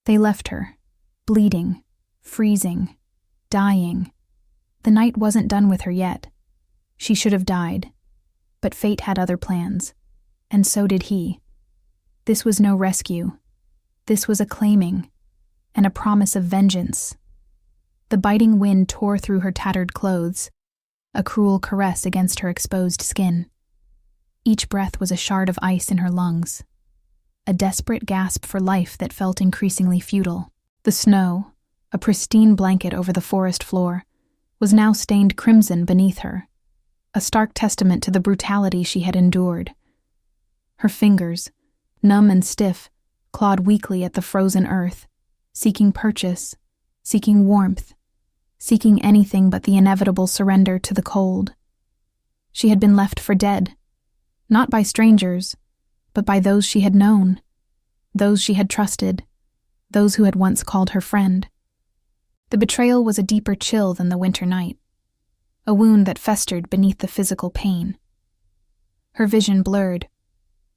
They left her, bleeding, freezing, dying. The night wasn't done with her yet. She should have died, but fate had other plans, and so did he. This was no rescue. This was a claiming, and a promise of vengeance. The biting wind tore through her tattered clothes, a cruel caress against her exposed skin. Each breath was a shard of ice in her lungs, a desperate gasp for life that felt increasingly futile. The snow, a pristine blanket over the forest floor, was now stained crimson beneath her, a stark testament to the brutality she had endured. Her fingers, numb and stiff, clawed weakly at the frozen earth, seeking purchase, seeking warmth, seeking anything but the inevitable surrender to the cold. She had been left for dead, not by strangers, but by those she had known, those she had trusted, those who had once called her friend. The betrayal was a deeper chill than the winter night, a wound that festered beneath the physical pain. Her vision blurred,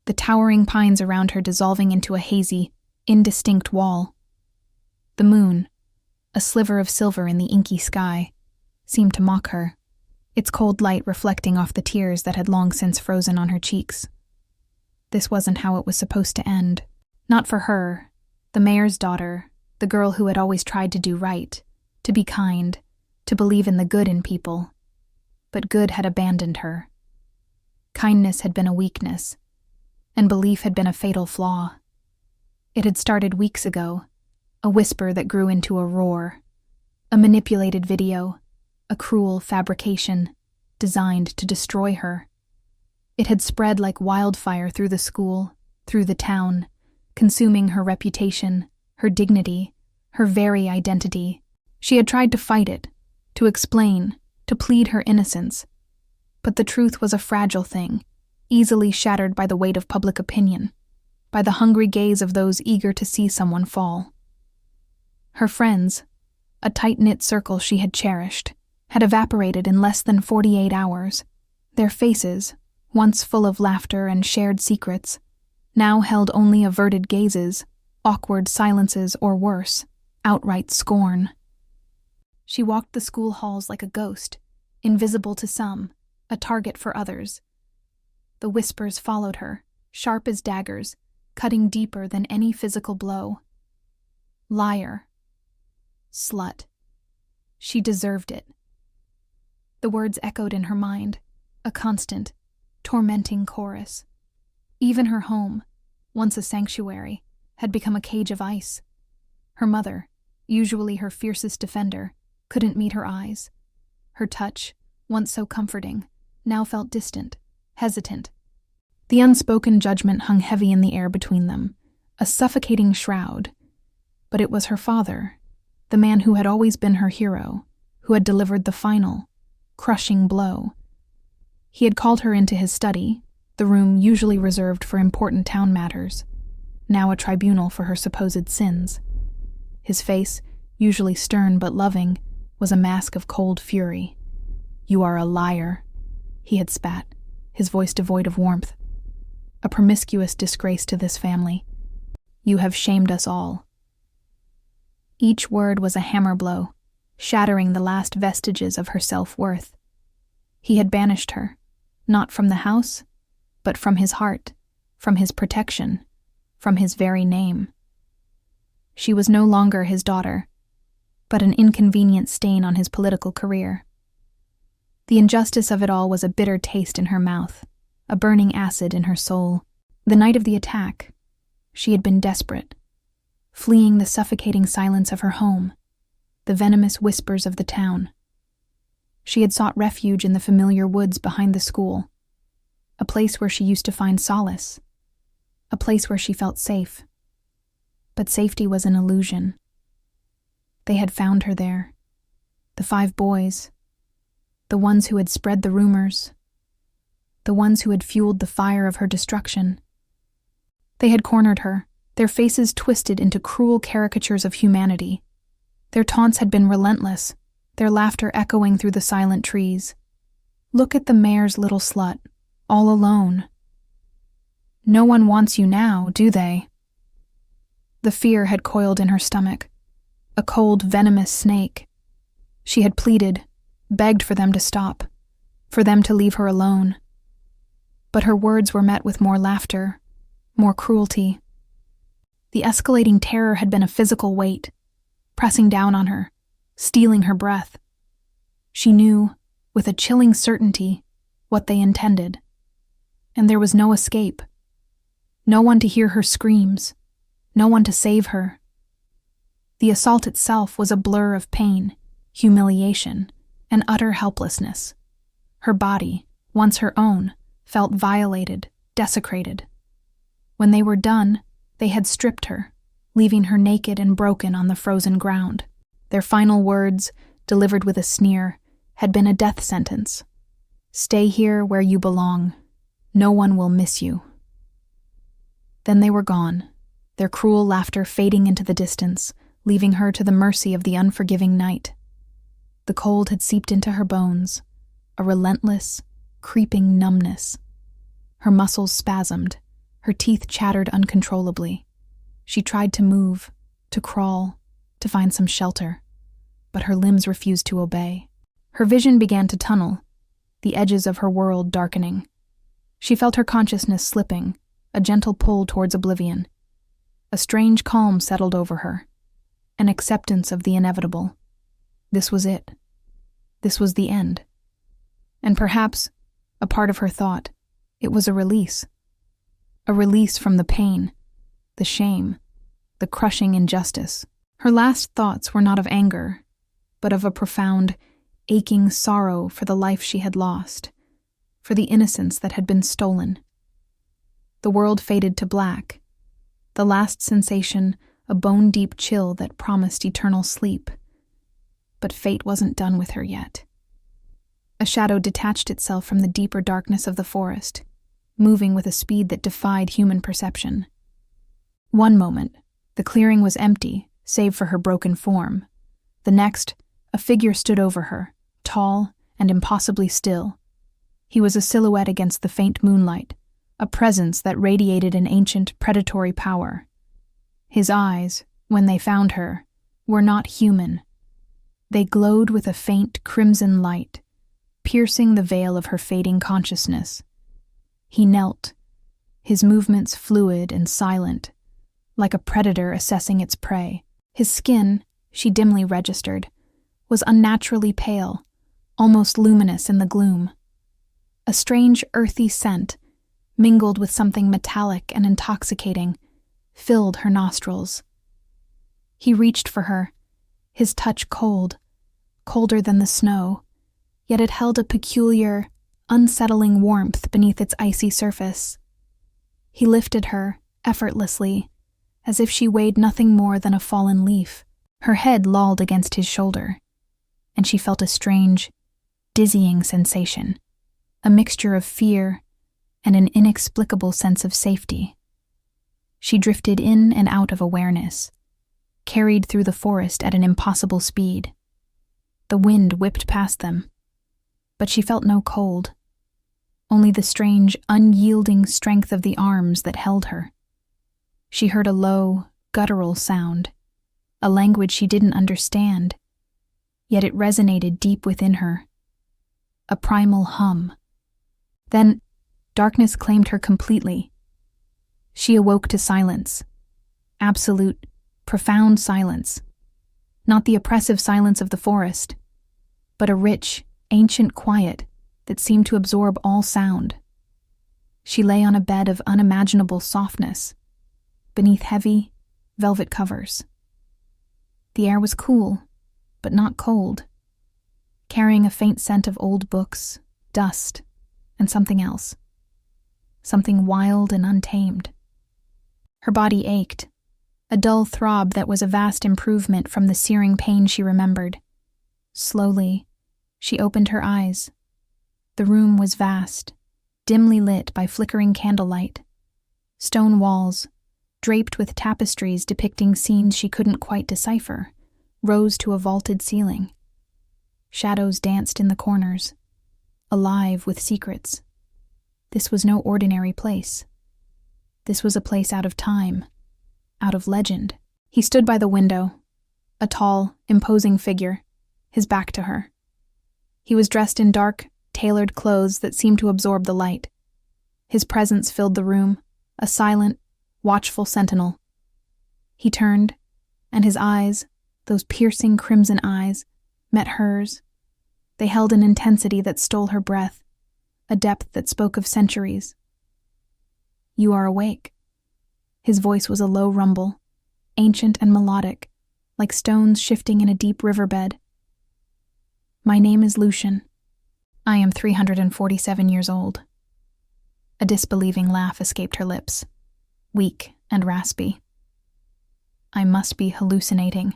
the towering pines around her dissolving into a hazy, indistinct wall. The moon, a sliver of silver in the inky sky, seemed to mock her, its cold light reflecting off the tears that had long since frozen on her cheeks. This wasn't how it was supposed to end. Not for her, the mayor's daughter, the girl who had always tried to do right, to be kind, to believe in the good in people. But good had abandoned her. Kindness had been a weakness, and belief had been a fatal flaw. It had started weeks ago, a whisper that grew into a roar, a manipulated video, a cruel fabrication designed to destroy her. It had spread like wildfire through the school, through the town, consuming her reputation, her dignity, her very identity. She had tried to fight it, to explain, to plead her innocence. But the truth was a fragile thing, easily shattered by the weight of public opinion, by the hungry gaze of those eager to see someone fall. Her friends, a tight-knit circle she had cherished, had evaporated in less than 48 hours. Their faces, once full of laughter and shared secrets, now held only averted gazes, awkward silences, or worse, outright scorn. She walked the school halls like a ghost, invisible to some, a target for others. The whispers followed her, sharp as daggers, cutting deeper than any physical blow. Liar. Slut. She deserved it. The words echoed in her mind, a constant, tormenting chorus. Even her home, once a sanctuary, had become a cage of ice. Her mother, usually her fiercest defender, couldn't meet her eyes. Her touch, once so comforting, now felt distant, hesitant. The unspoken judgment hung heavy in the air between them, a suffocating shroud. But it was her father, the man who had always been her hero, who had delivered the final, crushing blow. He had called her into his study, the room usually reserved for important town matters, now a tribunal for her supposed sins. His face, usually stern but loving, was a mask of cold fury. "You are a liar," he had spat, his voice devoid of warmth. "A promiscuous disgrace to this family. You have shamed us all." Each word was a hammer blow, shattering the last vestiges of her self-worth. He had banished her, not from the house, but from his heart, from his protection, from his very name. She was no longer his daughter, but an inconvenient stain on his political career. The injustice of it all was a bitter taste in her mouth, a burning acid in her soul. The night of the attack, she had been desperate, fleeing the suffocating silence of her home, the venomous whispers of the town. She had sought refuge in the familiar woods behind the school, a place where she used to find solace, a place where she felt safe. But safety was an illusion. They had found her there, the 5 boys, the ones who had spread the rumors, the ones who had fueled the fire of her destruction. They had cornered her, their faces twisted into cruel caricatures of humanity. Their taunts had been relentless, their laughter echoing through the silent trees. "Look at the mayor's little slut, all alone. No one wants you now, do they?" The fear had coiled in her stomach, a cold, venomous snake. She had pleaded, begged for them to stop, for them to leave her alone. But her words were met with more laughter, more cruelty. The escalating terror had been a physical weight, pressing down on her, stealing her breath. She knew, with a chilling certainty, what they intended. And there was no escape. No one to hear her screams, no one to save her. The assault itself was a blur of pain, humiliation, and utter helplessness. Her body, once her own, felt violated, desecrated. When they were done, they had stripped her, leaving her naked and broken on the frozen ground. Their final words, delivered with a sneer, had been a death sentence. "Stay here where you belong. No one will miss you." Then they were gone, their cruel laughter fading into the distance, leaving her to the mercy of the unforgiving night. The cold had seeped into her bones, a relentless, creeping numbness. Her muscles spasmed, her teeth chattered uncontrollably. She tried to move, to crawl, to find some shelter, but her limbs refused to obey. Her vision began to tunnel, the edges of her world darkening. She felt her consciousness slipping, a gentle pull towards oblivion. A strange calm settled over her, an acceptance of the inevitable. This was it. This was the end. And perhaps, a part of her thought, it was a release. A release from the pain, the shame, the crushing injustice. Her last thoughts were not of anger, but of a profound, aching sorrow for the life she had lost, for the innocence that had been stolen. The world faded to black, the last sensation a bone-deep chill that promised eternal sleep. But fate wasn't done with her yet. A shadow detached itself from the deeper darkness of the forest, moving with a speed that defied human perception. One moment, the clearing was empty, save for her broken form. The next, a figure stood over her, tall and impossibly still. He was a silhouette against the faint moonlight, a presence that radiated an ancient, predatory power. His eyes, when they found her, were not human. They glowed with a faint crimson light, piercing the veil of her fading consciousness. He knelt, his movements fluid and silent, like a predator assessing its prey. His skin, she dimly registered, was unnaturally pale, almost luminous in the gloom. A strange earthy scent, mingled with something metallic and intoxicating, filled her nostrils. He reached for her, his touch cold, colder than the snow, yet it held a peculiar, unsettling warmth beneath its icy surface. He lifted her, effortlessly, as if she weighed nothing more than a fallen leaf. Her head lolled against his shoulder, and she felt a strange, dizzying sensation, a mixture of fear and an inexplicable sense of safety. She drifted in and out of awareness, carried through the forest at an impossible speed. The wind whipped past them, but she felt no cold, only the strange, unyielding strength of the arms that held her. She heard a low, guttural sound, a language she didn't understand, yet it resonated deep within her. A primal hum. Then, darkness claimed her completely. She awoke to silence. Absolute, profound silence. Not the oppressive silence of the forest, but a rich, ancient quiet that seemed to absorb all sound. She lay on a bed of unimaginable softness, beneath heavy, velvet covers. The air was cool, but not cold, carrying a faint scent of old books, dust, and something else. Something wild and untamed. Her body ached, a dull throb that was a vast improvement from the searing pain she remembered. Slowly, she opened her eyes. The room was vast, dimly lit by flickering candlelight. Stone walls, draped with tapestries depicting scenes she couldn't quite decipher, rose to a vaulted ceiling. Shadows danced in the corners, alive with secrets. This was no ordinary place. This was a place out of time, out of legend. He stood by the window, a tall, imposing figure, his back to her. He was dressed in dark, tailored clothes that seemed to absorb the light. His presence filled the room, a silent, watchful sentinel. He turned, and his eyes, those piercing crimson eyes, met hers. They held an intensity that stole her breath, a depth that spoke of centuries. "You are awake." His voice was a low rumble, ancient and melodic, like stones shifting in a deep riverbed. "My name is Lucian. I am 347 years old." A disbelieving laugh escaped her lips, weak and raspy. "I must be hallucinating,"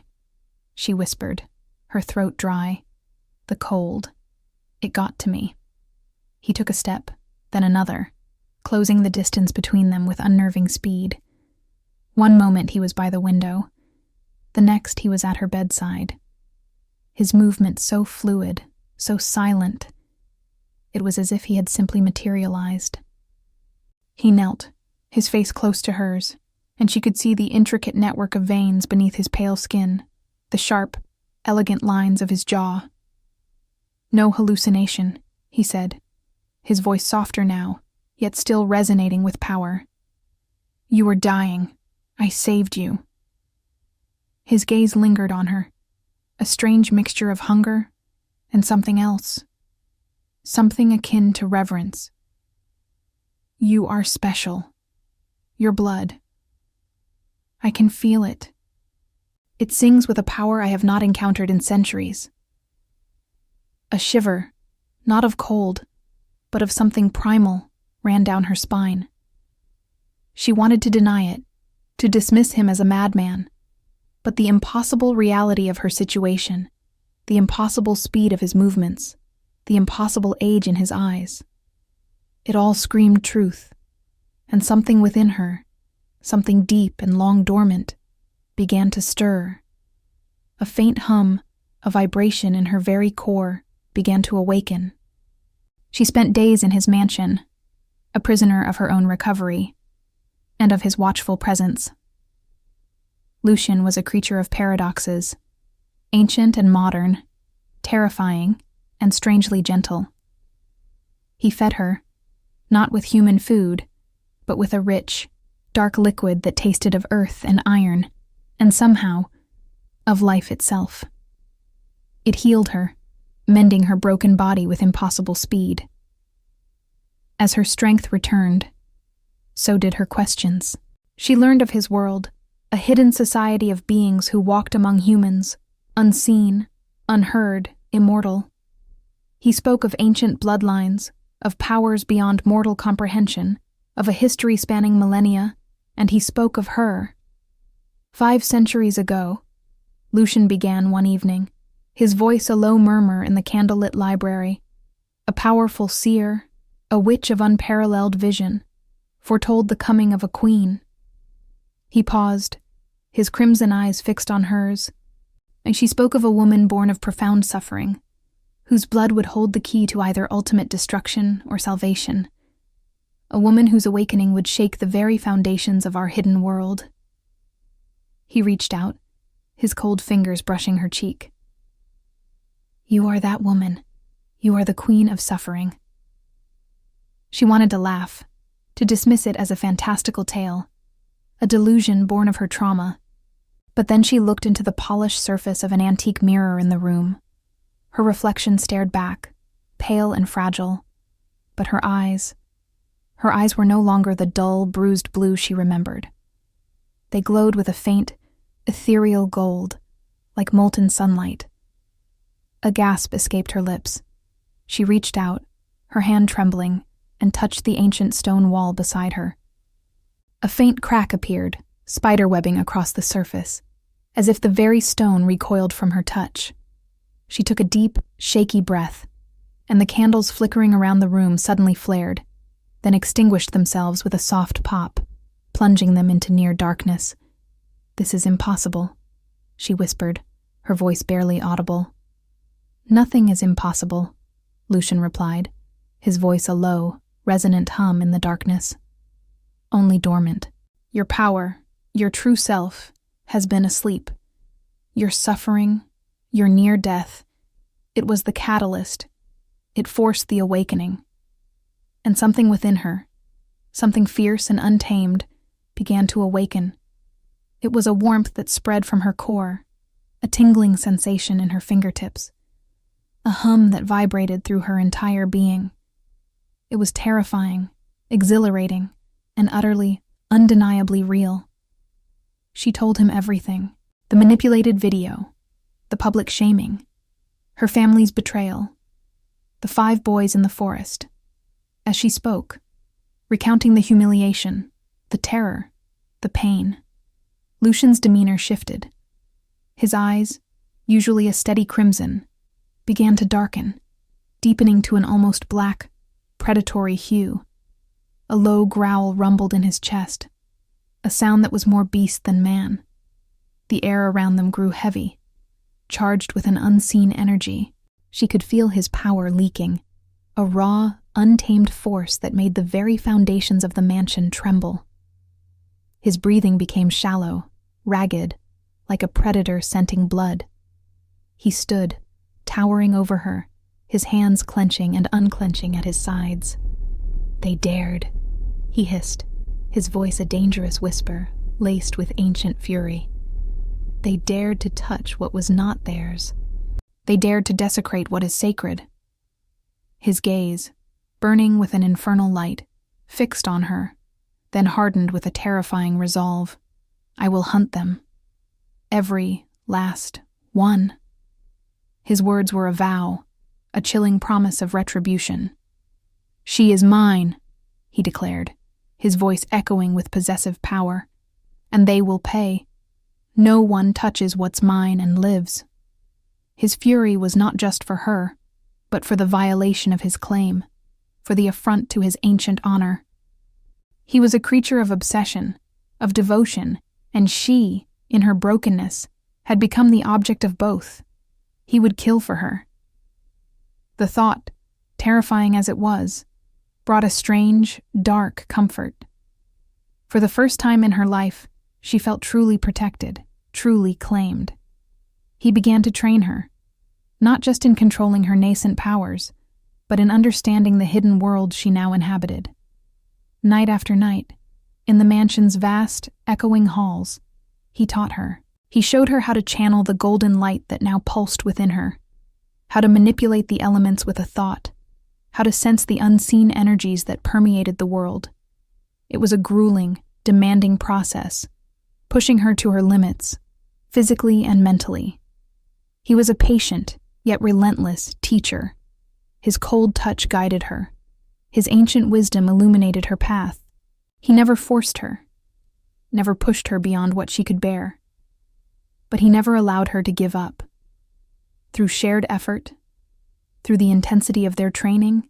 she whispered, her throat dry. "The cold. It got to me." He took a step, then another, closing the distance between them with unnerving speed. One moment he was by the window, the next he was at her bedside. His movement so fluid, so silent. It was as if he had simply materialized. He knelt, his face close to hers, and she could see the intricate network of veins beneath his pale skin, the sharp, elegant lines of his jaw. "No hallucination," he said, his voice softer now, yet still resonating with power. "You were dying. I saved you." His gaze lingered on her, a strange mixture of hunger and something else, something akin to reverence. "You are special. Your blood. I can feel it. It sings with a power I have not encountered in centuries." A shiver, not of cold, but of something primal, ran down her spine. She wanted to deny it, to dismiss him as a madman, but the impossible reality of her situation, the impossible speed of his movements, the impossible age in his eyes, it all screamed truth, and something within her, something deep and long dormant, began to stir. A faint hum, a vibration in her very core, began to awaken. She spent days in his mansion, a prisoner of her own recovery, and of his watchful presence. Lucian was a creature of paradoxes, ancient and modern, terrifying and strangely gentle. He fed her, not with human food, but with a rich, dark liquid that tasted of earth and iron, and somehow, of life itself. It healed her, mending her broken body with impossible speed. As her strength returned, so did her questions. She learned of his world, a hidden society of beings who walked among humans, unseen, unheard, immortal. He spoke of ancient bloodlines, of powers beyond mortal comprehension, of a history spanning millennia, and he spoke of her. 5 centuries ago, Lucian began one evening, his voice a low murmur in the candlelit library. A powerful seer, a witch of unparalleled vision, foretold the coming of a queen. He paused, his crimson eyes fixed on hers, and she spoke of a woman born of profound suffering, whose blood would hold the key to either ultimate destruction or salvation. A woman whose awakening would shake the very foundations of our hidden world. He reached out, his cold fingers brushing her cheek. "You are that woman. You are the queen of suffering." She wanted to laugh, to dismiss it as a fantastical tale, a delusion born of her trauma. But then she looked into the polished surface of an antique mirror in the room. Her reflection stared back, pale and fragile, but her eyes were no longer the dull, bruised blue she remembered. They glowed with a faint, ethereal gold, like molten sunlight. A gasp escaped her lips. She reached out, her hand trembling, and touched the ancient stone wall beside her. A faint crack appeared, spiderwebbing across the surface, as if the very stone recoiled from her touch. She took a deep, shaky breath, and the candles flickering around the room suddenly flared, then extinguished themselves with a soft pop, plunging them into near darkness. "This is impossible," she whispered, her voice barely audible. "Nothing is impossible," Lucian replied, his voice a low, resonant hum in the darkness. "Only dormant. Your power, Your true self has been asleep. Your suffering, your near death, it was the catalyst. It forced the awakening. And something within her, something fierce and untamed, began to awaken. It was a warmth that spread from her core, a tingling sensation in her fingertips, a hum that vibrated through her entire being. It was terrifying, exhilarating, and utterly, undeniably real. She told him everything: the manipulated video, the public shaming, her family's betrayal, the 5 boys in the forest. As she spoke, recounting the humiliation, the terror, the pain, Lucian's demeanor shifted. His eyes, usually a steady crimson, began to darken, deepening to an almost black, predatory hue. A low growl rumbled in his chest, a sound that was more beast than man. The air around them grew heavy, charged with an unseen energy. She could feel his power leaking, a raw, untamed force that made the very foundations of the mansion tremble. His breathing became shallow, ragged, like a predator scenting blood. He stood, towering over her, his hands clenching and unclenching at his sides. "They dared," he hissed, his voice a dangerous whisper, laced with ancient fury. "They dared to touch what was not theirs. They dared to desecrate what is sacred." His gaze, burning with an infernal light, fixed on her, then hardened with a terrifying resolve. "I will hunt them. Every last one." His words were a vow, a chilling promise of retribution. "She is mine," he declared, his voice echoing with possessive power. "And they will pay. No one touches what's mine and lives." His fury was not just for her, but for the violation of his claim, for the affront to his ancient honor. He was a creature of obsession, of devotion, and she, in her brokenness, had become the object of both. He would kill for her. The thought, terrifying as it was, brought a strange, dark comfort. For the first time in her life, she felt truly protected, truly claimed. He began to train her, not just in controlling her nascent powers, but in understanding the hidden world she now inhabited. Night after night, in the mansion's vast, echoing halls, he taught her. He showed her how to channel the golden light that now pulsed within her, how to manipulate the elements with a thought, how to sense the unseen energies that permeated the world. It was a grueling, demanding process, pushing her to her limits, physically and mentally. He was a patient, yet relentless, teacher. His cold touch guided her. His ancient wisdom illuminated her path. He never forced her, never pushed her beyond what she could bear. But he never allowed her to give up. Through shared effort, through the intensity of their training,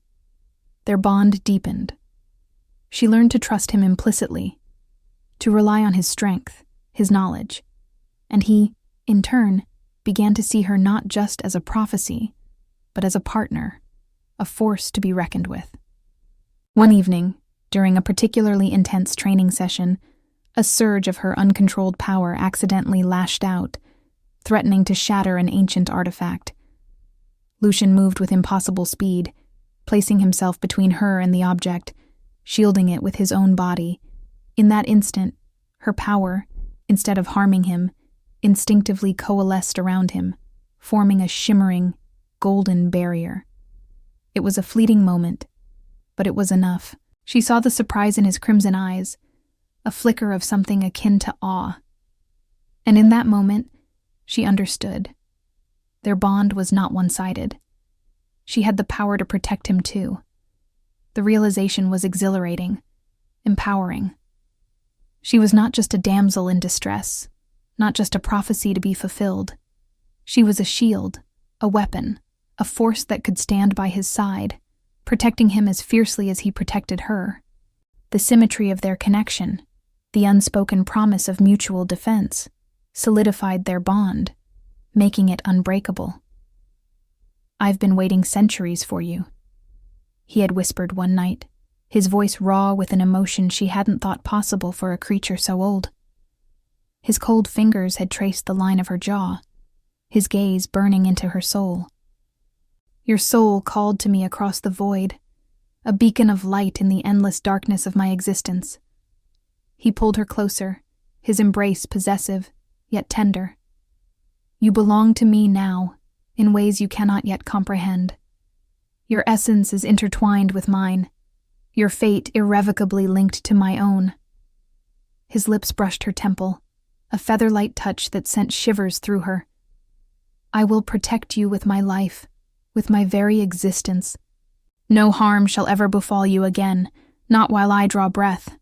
their bond deepened. She learned to trust him implicitly, to rely on his strength, his knowledge, and he, in turn, began to see her not just as a prophecy, but as a partner, a force to be reckoned with. One evening, during a particularly intense training session, a surge of her uncontrolled power accidentally lashed out, threatening to shatter an ancient artifact. Lucian moved with impossible speed, placing himself between her and the object, shielding it with his own body. In that instant, her power, instead of harming him, instinctively coalesced around him, forming a shimmering, golden barrier. It was a fleeting moment, but it was enough. She saw the surprise in his crimson eyes, a flicker of something akin to awe. And in that moment, she understood. Their bond was not one-sided. She had the power to protect him too. The realization was exhilarating, empowering. She was not just a damsel in distress, not just a prophecy to be fulfilled. She was a shield, a weapon, a force that could stand by his side, protecting him as fiercely as he protected her. The symmetry of their connection, the unspoken promise of mutual defense, solidified their bond, making it unbreakable. "I've been waiting centuries for you," he had whispered one night, his voice raw with an emotion she hadn't thought possible for a creature so old. His cold fingers had traced the line of her jaw, his gaze burning into her soul. Your soul called to me across the void, a beacon of light in the endless darkness of my existence. He pulled her closer, his embrace possessive, yet tender. You belong to me now, in ways you cannot yet comprehend. Your essence is intertwined with mine, your fate irrevocably linked to my own. His lips brushed her temple, a feather-light touch that sent shivers through her. I will protect you with my life, with my very existence. No harm shall ever befall you again, not while I draw breath.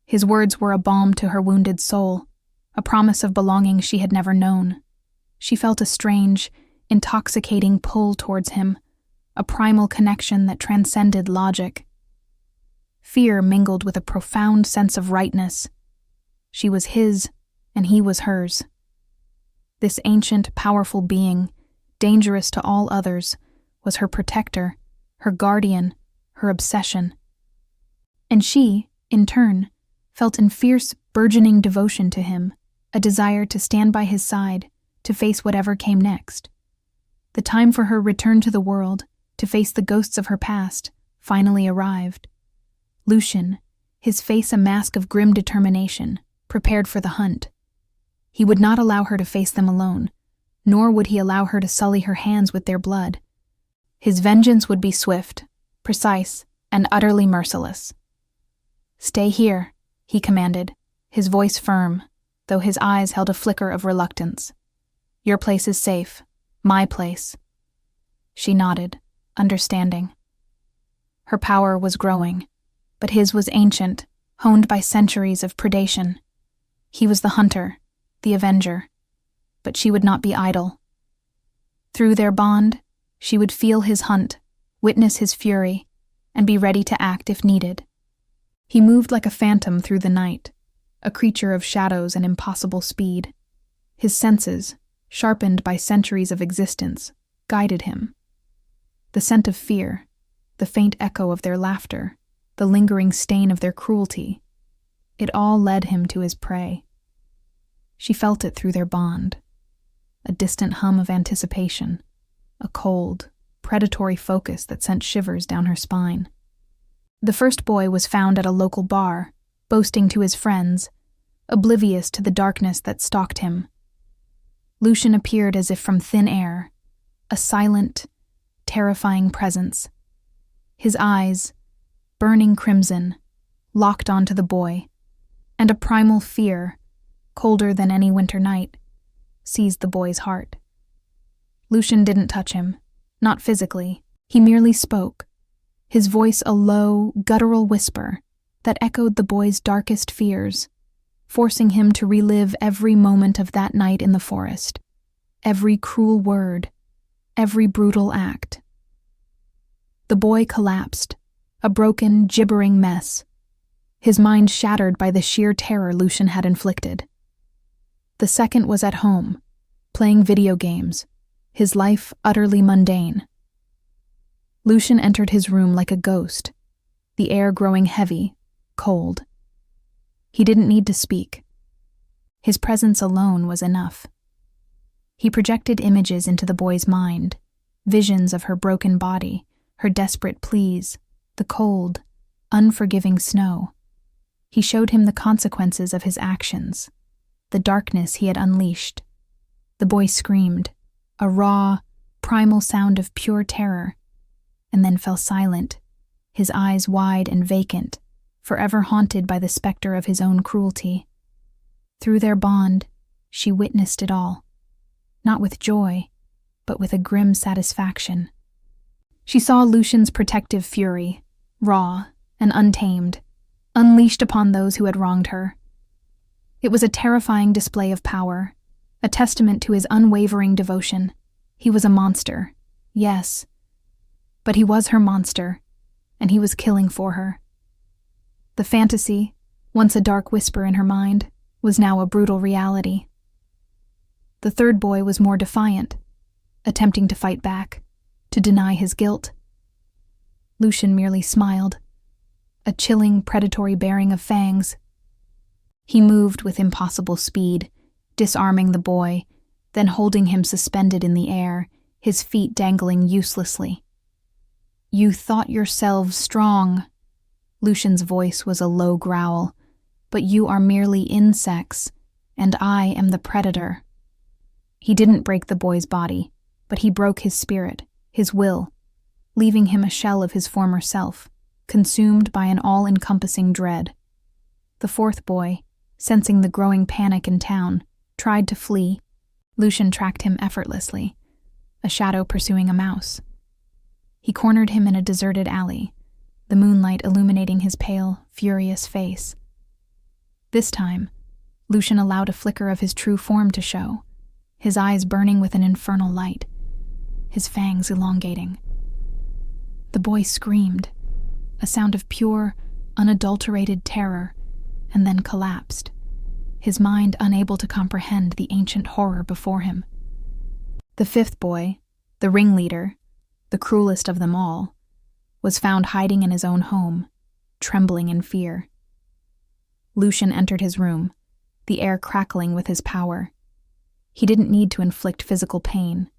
His words were a balm to her wounded soul, a promise of belonging she had never known. She felt a strange, intoxicating pull towards him, a primal connection that transcended logic. Fear mingled with a profound sense of rightness. She was his, and he was hers. This ancient, powerful being, dangerous to all others, was her protector, her guardian, her obsession. And she, in turn, felt in fierce, burgeoning devotion to him, a desire to stand by his side, to face whatever came next. The time for her return to the world, to face the ghosts of her past, finally arrived. Lucian, his face a mask of grim determination, prepared for the hunt. He would not allow her to face them alone, nor would he allow her to sully her hands with their blood. His vengeance would be swift, precise, and utterly merciless. Stay here, he commanded, his voice firm, though his eyes held a flicker of reluctance. Your place is safe, my place. She nodded, understanding. Her power was growing, but his was ancient, honed by centuries of predation. He was the hunter, the avenger, but she would not be idle. Through their bond, she would feel his hunt, witness his fury, and be ready to act if needed. He moved like a phantom through the night, a creature of shadows and impossible speed. His senses, sharpened by centuries of existence, guided him. The scent of fear, the faint echo of their laughter, the lingering stain of their cruelty, it all led him to his prey. She felt it through their bond, a distant hum of anticipation, a cold, predatory focus that sent shivers down her spine. The first boy was found at a local bar, boasting to his friends, oblivious to the darkness that stalked him. Lucian appeared as if from thin air, a silent, terrifying presence. His eyes, burning crimson, locked onto the boy, and a primal fear, colder than any winter night, seized the boy's heart. Lucian didn't touch him, not physically. He merely spoke, his voice a low, guttural whisper that echoed the boy's darkest fears, forcing him to relive every moment of that night in the forest, every cruel word, every brutal act. The boy collapsed, a broken, gibbering mess, his mind shattered by the sheer terror Lucian had inflicted. The second was at home, playing video games, his life utterly mundane. Lucian entered his room like a ghost, the air growing heavy, cold. He didn't need to speak. His presence alone was enough. He projected images into the boy's mind, visions of her broken body, her desperate pleas, the cold, unforgiving snow. He showed him the consequences of his actions, the darkness he had unleashed. The boy screamed, a raw, primal sound of pure terror, and then fell silent, his eyes wide and vacant, forever haunted by the specter of his own cruelty. Through their bond, she witnessed it all, not with joy, but with a grim satisfaction. She saw Lucian's protective fury, raw and untamed, unleashed upon those who had wronged her. It was a terrifying display of power, a testament to his unwavering devotion. He was a monster, yes, but he was her monster, and he was killing for her. The fantasy, once a dark whisper in her mind, was now a brutal reality. The third boy was more defiant, attempting to fight back, to deny his guilt. Lucian merely smiled, a chilling, predatory baring of fangs. He moved with impossible speed, disarming the boy, then holding him suspended in the air, his feet dangling uselessly. "You thought yourselves strong." Lucian's voice was a low growl. "But you are merely insects, and I am the predator." He didn't break the boy's body, but he broke his spirit, his will, leaving him a shell of his former self, consumed by an all-encompassing dread. The fourth boy, sensing the growing panic in town, tried to flee. Lucian tracked him effortlessly, a shadow pursuing a mouse. He cornered him in a deserted alley, the moonlight illuminating his pale, furious face. This time, Lucian allowed a flicker of his true form to show, his eyes burning with an infernal light, his fangs elongating. The boy screamed, a sound of pure, unadulterated terror, and then collapsed, his mind unable to comprehend the ancient horror before him. The fifth boy, the ringleader, the cruelest of them all, was found hiding in his own home, trembling in fear. Lucian entered his room, the air crackling with his power. He didn't need to inflict physical pain.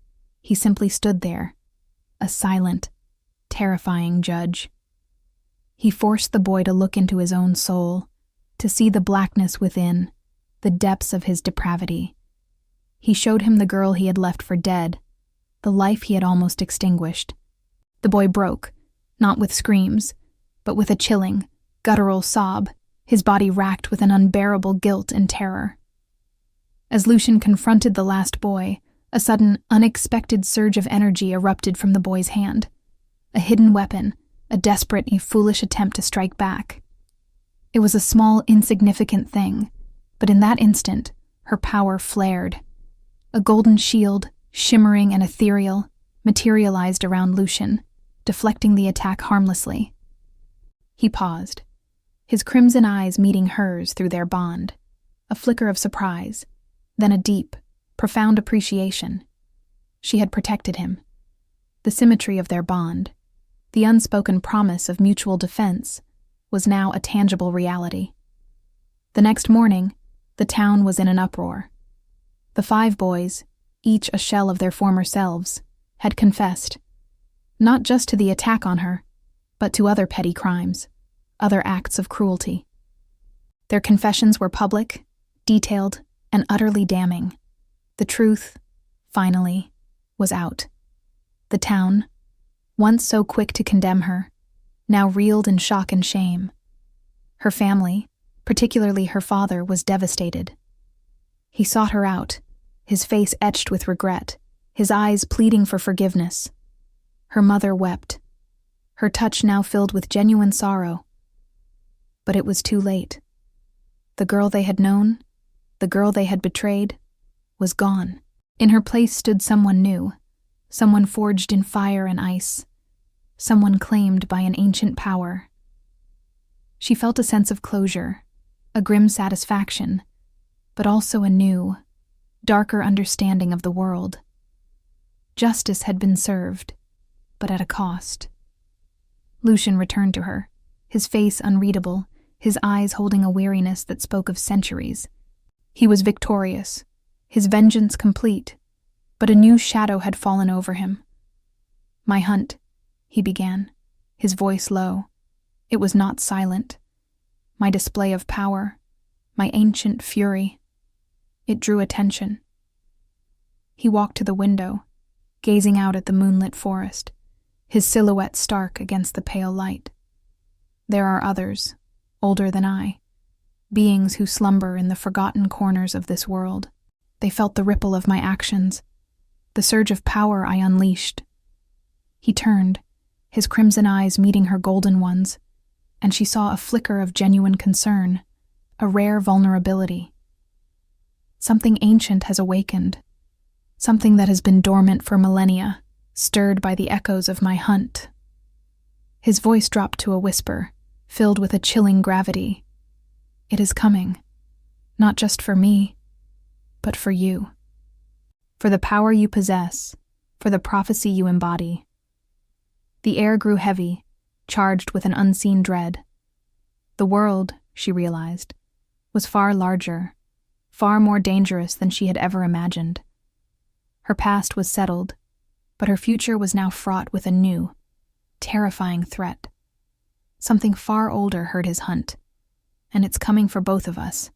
He simply stood there, a silent, terrifying judge. He forced the boy to look into his own soul, to see the blackness within, the depths of his depravity. He showed him the girl he had left for dead, the life he had almost extinguished. The boy broke, not with screams, but with a chilling, guttural sob, his body racked with an unbearable guilt and terror. As Lucian confronted the last boy, a sudden, unexpected surge of energy erupted from the boy's hand. A hidden weapon, a desperate and foolish attempt to strike back. It was a small, insignificant thing, but in that instant, her power flared. A golden shield, shimmering and ethereal, materialized around Lucian, deflecting the attack harmlessly. He paused, his crimson eyes meeting hers through their bond, a flicker of surprise, then a deep, profound appreciation. She had protected him. The symmetry of their bond, the unspoken promise of mutual defense, was now a tangible reality. The next morning, the town was in an uproar. The 5 boys, each a shell of their former selves, had confessed, not just to the attack on her, but to other petty crimes, other acts of cruelty. Their confessions were public, detailed, and utterly damning. The truth, finally, was out. The town, once so quick to condemn her, now reeled in shock and shame. Her family, particularly her father, was devastated. He sought her out, his face etched with regret, his eyes pleading for forgiveness. Her mother wept, her touch now filled with genuine sorrow. But it was too late. The girl they had known, the girl they had betrayed, was gone. In her place stood someone new, someone forged in fire and ice, someone claimed by an ancient power. She felt a sense of closure, a grim satisfaction, but also a new, darker understanding of the world. Justice had been served, but at a cost. Lucian returned to her, his face unreadable, his eyes holding a weariness that spoke of centuries. He was victorious, his vengeance complete, but a new shadow had fallen over him. "My hunt," he began, his voice low. It was not silent. My display of power, my ancient fury. It drew attention. He walked to the window, gazing out at the moonlit forest, his silhouette stark against the pale light. There are others, older than I, beings who slumber in the forgotten corners of this world. They felt the ripple of my actions, the surge of power I unleashed. He turned, his crimson eyes meeting her golden ones, and she saw a flicker of genuine concern, a rare vulnerability. Something ancient has awakened, something that has been dormant for millennia, stirred by the echoes of my hunt. His voice dropped to a whisper, filled with a chilling gravity. It is coming, not just for me, but for you. For the power you possess, for the prophecy you embody. The air grew heavy, charged with an unseen dread. The world, she realized, was far larger, far more dangerous than she had ever imagined. Her past was settled, but her future was now fraught with a new, terrifying threat. Something far older heard his hunt, and it's coming for both of us.